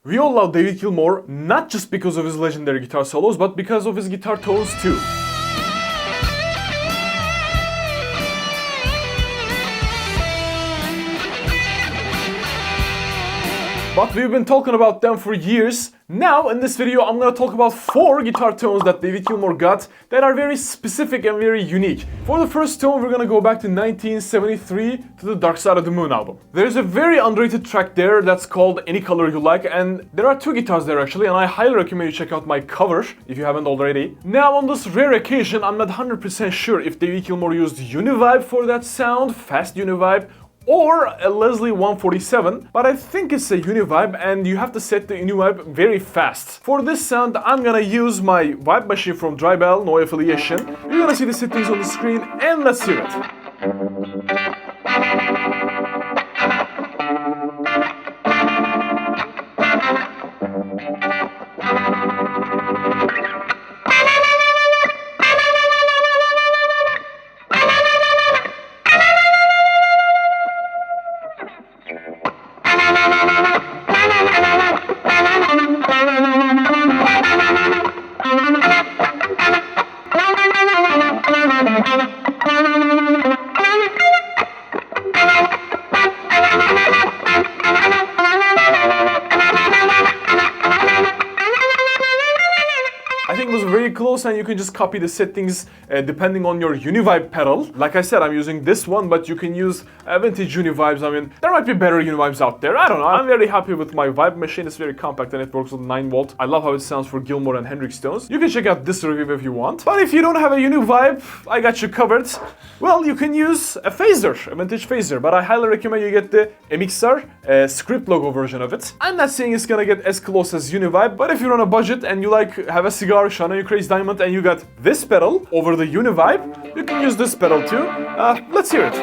We all love David Gilmour, not just because of his legendary guitar solos, but because of his guitar tones too. But we've been talking about them for years. Now, in this video, I'm gonna talk about 4 guitar tones that David Gilmour got that are very specific and very unique. For the first tone, we're gonna go back to 1973 to the Dark Side of the Moon album. There's a very underrated track there that's called Any Color You Like, and there are 2 guitars there actually, and I highly recommend you check out my cover if you haven't already. Now, on this rare occasion, I'm not 100% sure if David Gilmour used Univibe for that sound, fast Univibe, or a Leslie 147, but I think it's a Univibe and you have to set the Univibe very fast. For this sound, I'm gonna use my vibe machine from Drybell, no affiliation. You're gonna see the settings on the screen and let's hear it. Close, and you can just copy the settings depending on your Univibe pedal. Like I said, I'm using this one, but you can use vintage Univibes. I mean, there might be better Univibes out there. I don't know. I'm very happy with my vibe machine. It's very compact and it works with 9 volt. I love how it sounds for Gilmour and Hendrix tones. You can check out this review if you want. But if you don't have a Univibe, I got you covered. Well, you can use a phaser, a vintage phaser, but I highly recommend you get the MXR script logo version of it. I'm not saying it's gonna get as close as Univibe, but if you're on a budget and you like have a cigar, shine on your crazy diamond, and you got this pedal over the Univibe, you can use this pedal too. Let's hear it.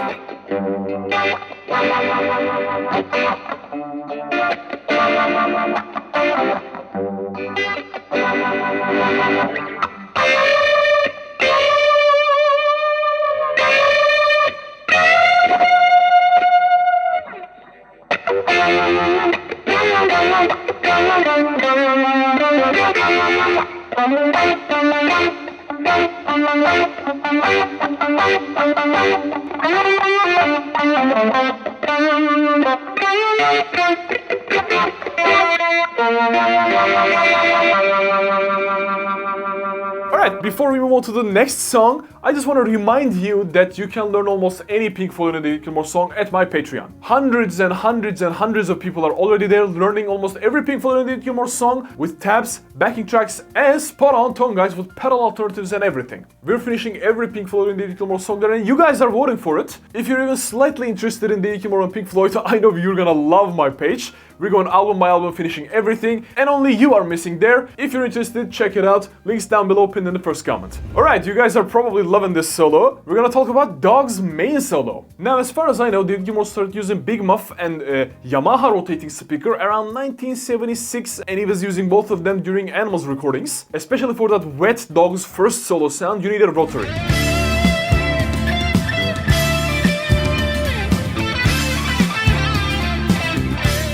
Alright, before we move on to the next song, I just want to remind you that you can learn almost any Pink Floyd and David Gilmour song at my Patreon. Hundreds and hundreds and hundreds of people are already there learning almost every Pink Floyd and David Gilmour song with tabs, backing tracks, and spot-on tone guides with pedal alternatives and everything. We're finishing every Pink Floyd and David Gilmour song there, and you guys are voting for it. If you're even slightly interested in David Gilmour and Pink Floyd, I know you're gonna love my page. We're going album by album, finishing everything, and only you are missing there. If you're interested, check it out. Links down below, pinned in the first comment. Alright, you guys are probably loving this solo. We're gonna talk about Dog's main solo. Now, as far as I know, David Gilmour started using Big Muff and Yamaha rotating speaker around 1976, and he was using both of them during Animals recordings. Especially for that wet Dog's first solo sound, you need a rotary.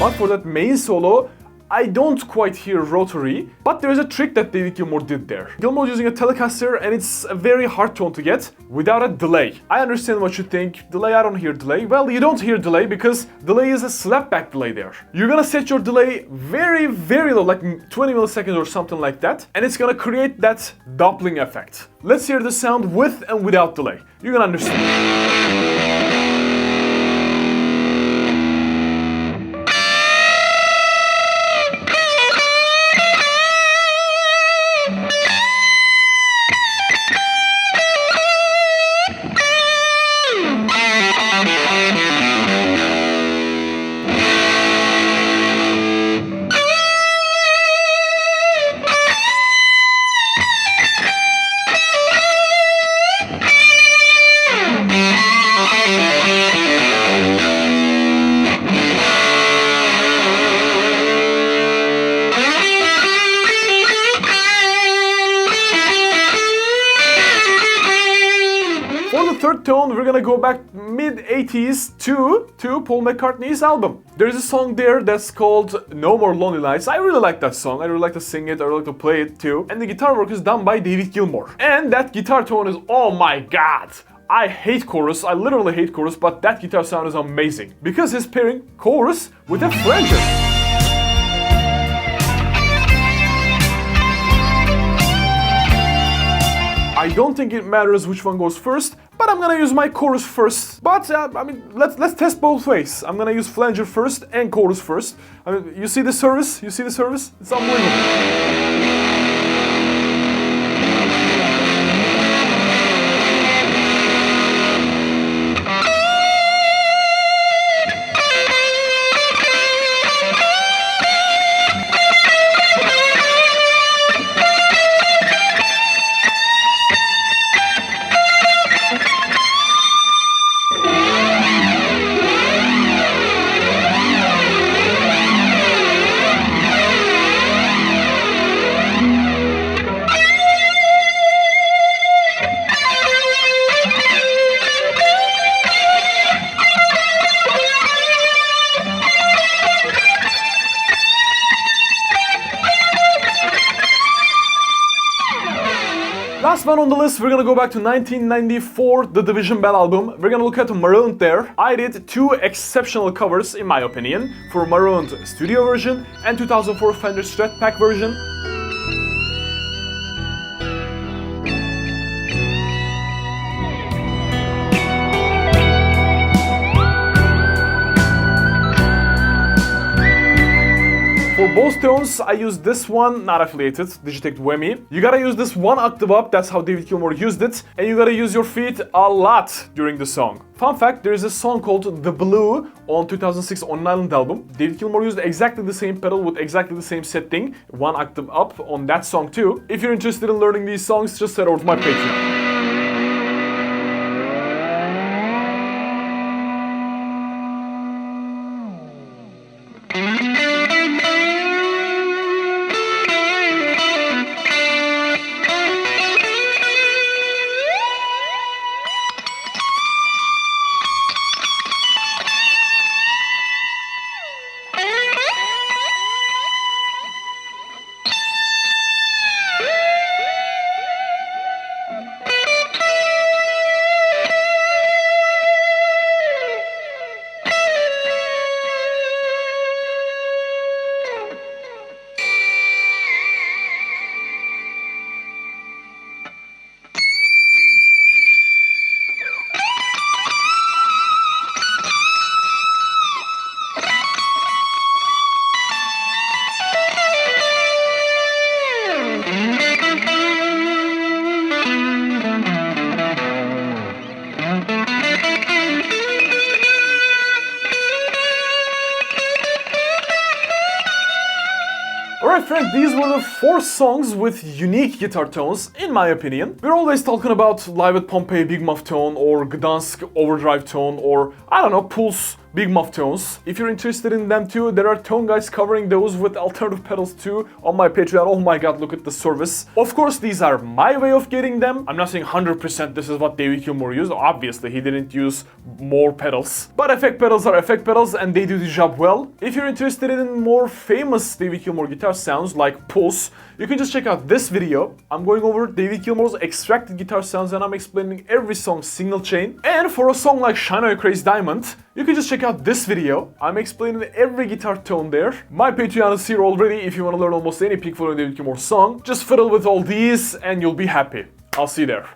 But for that main solo, I don't quite hear rotary, but there's a trick that David Gilmour did there. Gilmour's using a Telecaster, and it's a very hard tone to get without a delay. I understand what you think, delay, I don't hear delay. Well, you don't hear delay because delay is a slapback delay there. You're gonna set your delay very, very low, like 20 milliseconds or something like that, and it's gonna create that doppling effect. Let's hear the sound with and without delay. You're gonna understand. third tone, we're gonna go back mid-80s to Paul McCartney's album. There's a song there that's called No More Lonely Nights. I really like that song. I really like to sing it. I really like to play it too. And the guitar work is done by David Gilmour. And that guitar tone is, oh my god! I hate chorus, I literally hate chorus, but that guitar sound is amazing. Because he's pairing chorus with a flanger. I don't think it matters which one goes first, but I'm gonna use my chorus first. But I mean, let's test both ways. I'm gonna use flanger first and chorus first. I mean, you see the service? You see the service? It's unbelievable. Last one on the list, we're gonna go back to 1994, the Division Bell album. We're gonna look at Marooned there. I did two exceptional covers, in my opinion, for Marooned studio version and 2004 Fender Strat Pack version. For both tones, I used this one, not affiliated, Digitech Whammy. You gotta use this one octave up, that's how David Gilmour used it, and you gotta use your feet a lot during the song. Fun fact, there is a song called The Ballou on 2006 On Island album. David Gilmour used exactly the same pedal with exactly the same setting, one octave up on that song too. If you're interested in learning these songs, just head over to my Patreon. Alright friends, these were the 4 songs with unique guitar tones, in my opinion. We're always talking about Live at Pompeii Big Muff tone, or Gdansk Overdrive tone, or I don't know, Pulse Big Muff tones. If you're interested in them too, there are tone guides covering those with alternative pedals too on my Patreon. Oh my god, look at the service. Of course, these are my way of getting them. I'm not saying 100% this is what David Gilmour used. Obviously, he didn't use more pedals. But effect pedals are effect pedals and they do the job well. If you're interested in more famous David Gilmour guitar sounds like Pulse, you can just check out this video. I'm going over David Gilmour's extracted guitar sounds and I'm explaining every song's signal chain. And for a song like Shine On Your Crazy Diamond, you can just check out this video. I'm explaining every guitar tone there. My Patreon is here already if you want to learn almost any pick for a David Gilmour song. Just fiddle with all these and you'll be happy. I'll see you there.